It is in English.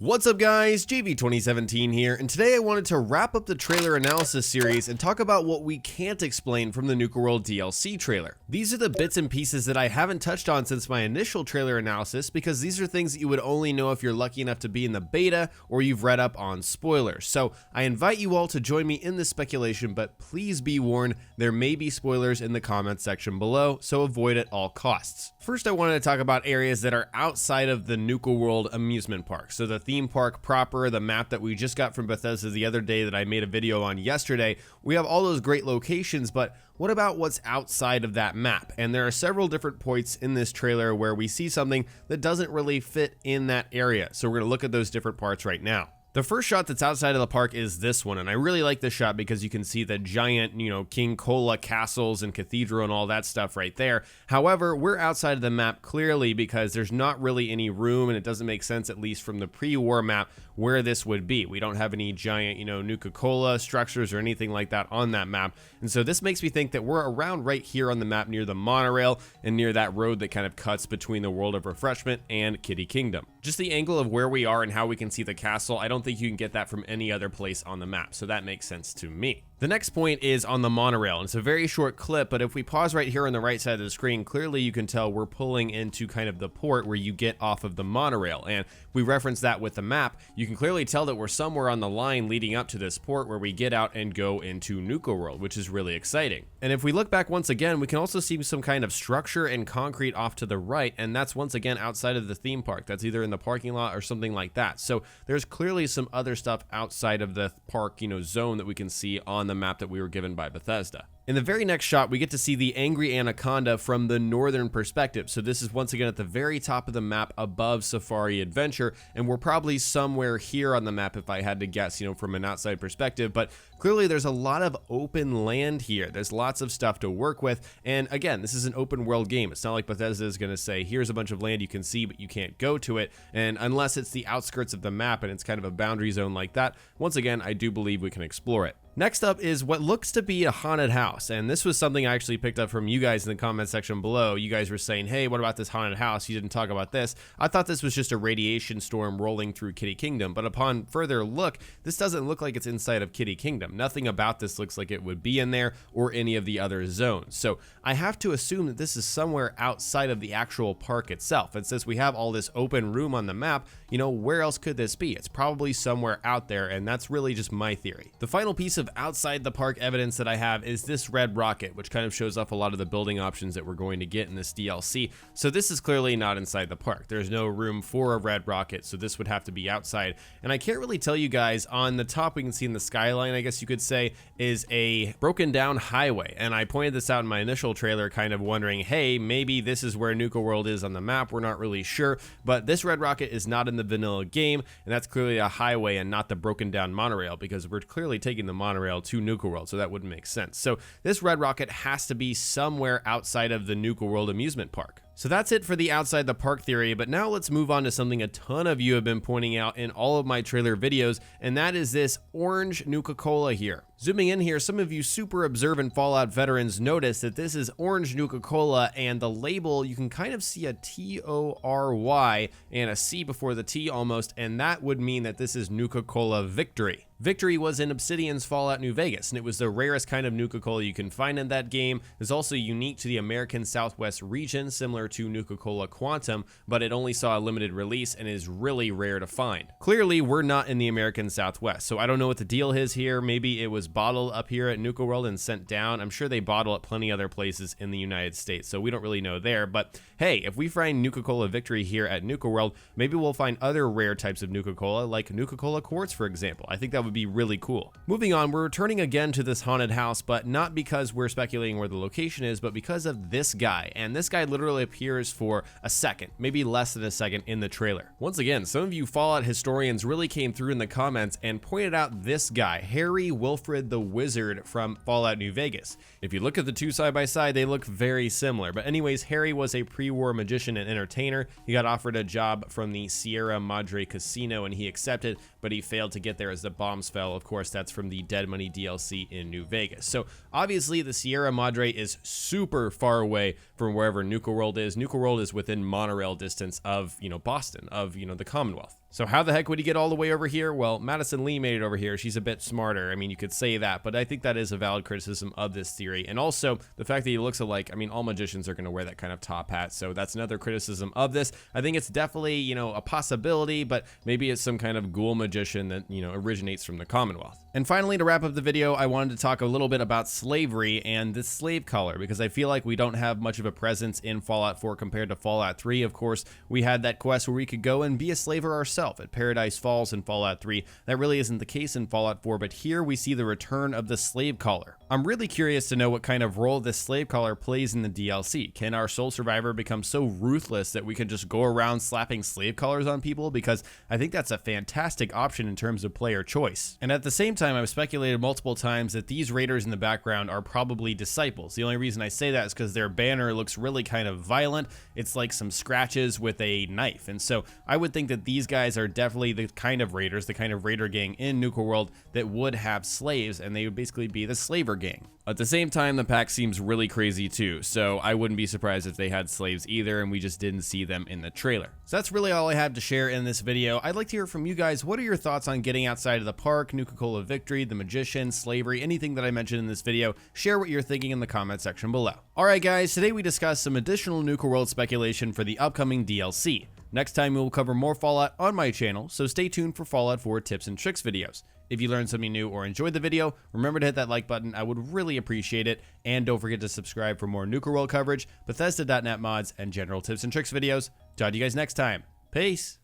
What's up guys, JV2017 here, and today I wanted to wrap up the trailer analysis series and talk about what we can't explain from the Nuka World DLC trailer. These are the bits and pieces that I haven't touched on since my initial trailer analysis because these are things that you would only know if you're lucky enough to be in the beta or you've read up on spoilers. So I invite you all to join me in this speculation, but please be warned, there may be spoilers in the comments section below, so avoid at all costs. First I wanted to talk about areas that are outside of the Nuka World amusement park. So the theme park proper, the map that we just got from Bethesda the other day that I made a video on yesterday, we have all those great locations, but what about what's outside of that map? And there are several different points in this trailer where we see something that doesn't really fit in that area. So we're gonna look at those different parts right now. The first shot that's outside of the park is this one, and I really like this shot because you can see the giant, King Cola castles and cathedral and all that stuff right there. However, we're outside of the map clearly because there's not really any room, and it doesn't make sense, at least from the pre-war map, where this would be. We don't have any giant, Nuka Cola structures or anything like that on that map, and so this makes me think that we're around right here on the map near the monorail and near that road that kind of cuts between the World of Refreshment and Kitty Kingdom. Just the angle of where we are and how we can see the castle, I don't think you can get that from any other place on the map, so that makes sense to me. The next point is on the monorail, and it's a very short clip, but if we pause right here on the right side of the screen, clearly you can tell we're pulling into kind of the port where you get off of the monorail, and if we reference that with the map, you can clearly tell that we're somewhere on the line leading up to this port where we get out and go into Nuka World, which is really exciting. And if we look back once again, we can also see some kind of structure and concrete off to the right, and that's once again outside of the theme park. That's either in the parking lot or something like that. So there's clearly some other stuff outside of the park, zone that we can see on the map that we were given by Bethesda. In the very next shot, we get to see the angry Anaconda from the northern perspective. So this is once again at the very top of the map above Safari Adventure, and we're probably somewhere here on the map if I had to guess, from an outside perspective, but clearly there's a lot of open land here. There's lots of stuff to work with, and again, this is an open world game. It's not like Bethesda is going to say, here's a bunch of land you can see, but you can't go to it, and unless it's the outskirts of the map and it's kind of a boundary zone like that, once again, I do believe we can explore it. Next up is what looks to be a haunted house, and this was something I actually picked up from you guys in the comment section below. You guys were saying, hey, what about this haunted house? You didn't talk about this. I thought this was just a radiation storm rolling through Kitty Kingdom, but upon further look, this doesn't look like it's inside of Kitty Kingdom. Nothing about this looks like it would be in there or any of the other zones. So I have to assume that this is somewhere outside of the actual park itself. And since we have all this open room on the map, where else could this be? It's probably somewhere out there, and that's really just my theory. The final piece of outside the park evidence that I have is this red rocket, which kind of shows off a lot of the building options that we're going to get in this DLC. So this is clearly not inside the park. There's no room for a red rocket, so this would have to be outside. And I can't really tell you guys, on the top we can see in the skyline, I guess you could say, is a broken down highway. And I pointed this out in my initial trailer, kind of wondering, hey, maybe this is where Nuka World is on the map. We're not really sure, but this red rocket is not in the vanilla game, and that's clearly a highway and not the broken down monorail, because we're clearly taking the monorail to Nuka World, so that wouldn't make sense. So this red rocket has to be somewhere outside of the Nuka World amusement park. So that's it for the outside the park theory, but now let's move on to something a ton of you have been pointing out in all of my trailer videos, and that is this orange Nuka Cola here. Zooming in here, some of you super observant Fallout veterans notice that this is orange Nuka Cola, and the label, you can kind of see a T-O-R-Y and a C before the T almost, and that would mean that this is Nuka Cola Victory. Victory was in Obsidian's Fallout New Vegas, and it was the rarest kind of Nuka Cola you can find in that game. It's also unique to the American Southwest region, similar to Nuka Cola Quantum, but it only saw a limited release and is really rare to find. Clearly, we're not in the American Southwest, so I don't know what the deal is here. Maybe it was bottled up here at Nuka World and sent down. I'm sure they bottle at plenty other places in the United States, so we don't really know there, but hey, if we find Nuka Cola Victory here at Nuka World, maybe we'll find other rare types of Nuka Cola, like Nuka Cola Quartz, for example. I think that would be really cool. Moving on, we're returning again to this haunted house, but not because we're speculating where the location is, but because of this guy, and this guy literally appears for a second, maybe less than a second in the trailer. Once again, some of you Fallout historians really came through in the comments and pointed out this guy, Harry Wilfred the Wizard from Fallout New Vegas. If you look at the two side by side, they look very similar, but anyways, Harry was a pre-war magician and entertainer. He got offered a job from the Sierra Madre Casino and he accepted, but he failed to get there as the bombs fell. Of course, that's from the Dead Money DLC in New Vegas. So obviously the Sierra Madre is super far away from wherever Nuka World is. Nuka World is within monorail distance of, Boston, of, the Commonwealth. So how the heck would he get all the way over here? Well, Madison Lee made it over here. She's a bit smarter. I mean, you could say that, but I think that is a valid criticism of this theory. And also the fact that he looks alike. I mean, all magicians are going to wear that kind of top hat. So that's another criticism of this. I think it's definitely, you know, a possibility, but maybe it's some kind of ghoul magician that, you know, originates from the Commonwealth. And finally, to wrap up the video, I wanted to talk a little bit about slavery and this slave collar, because I feel like we don't have much of a presence in Fallout 4 compared to Fallout 3. Of course, we had that quest where we could go and be a slaver ourselves at Paradise Falls in Fallout 3. That really isn't the case in Fallout 4, but here we see the return of the slave collar. I'm really curious to know what kind of role this slave collar plays in the DLC. Can our sole survivor become so ruthless that we can just go around slapping slave collars on people? Because I think that's a fantastic option in terms of player choice. And at the same time, I've speculated multiple times that these raiders in the background are probably disciples. The only reason I say that is because their banner looks really kind of violent. It's like some scratches with a knife. And so I would think that these guys are definitely the kind of raiders, the kind of raider gang in Nuka World that would have slaves, and they would basically be the slaver gang. At the same time, the pack seems really crazy too, so I wouldn't be surprised if they had slaves either and we just didn't see them in the trailer. So that's really all I have to share in this video. I'd like to hear from you guys. What are your thoughts on getting outside of the park, Nuka-Cola Victory, the Magician, slavery, anything that I mentioned in this video? Share what you're thinking in the comment section below. Alright guys, today we discussed some additional Nuka World speculation for the upcoming DLC. Next time we will cover more Fallout on my channel, so stay tuned for Fallout 4 tips and tricks videos. If you learned something new or enjoyed the video, remember to hit that like button. I would really appreciate it. And don't forget to subscribe for more Nuka World coverage, Bethesda.net mods, and general tips and tricks videos. Talk to you guys next time. Peace!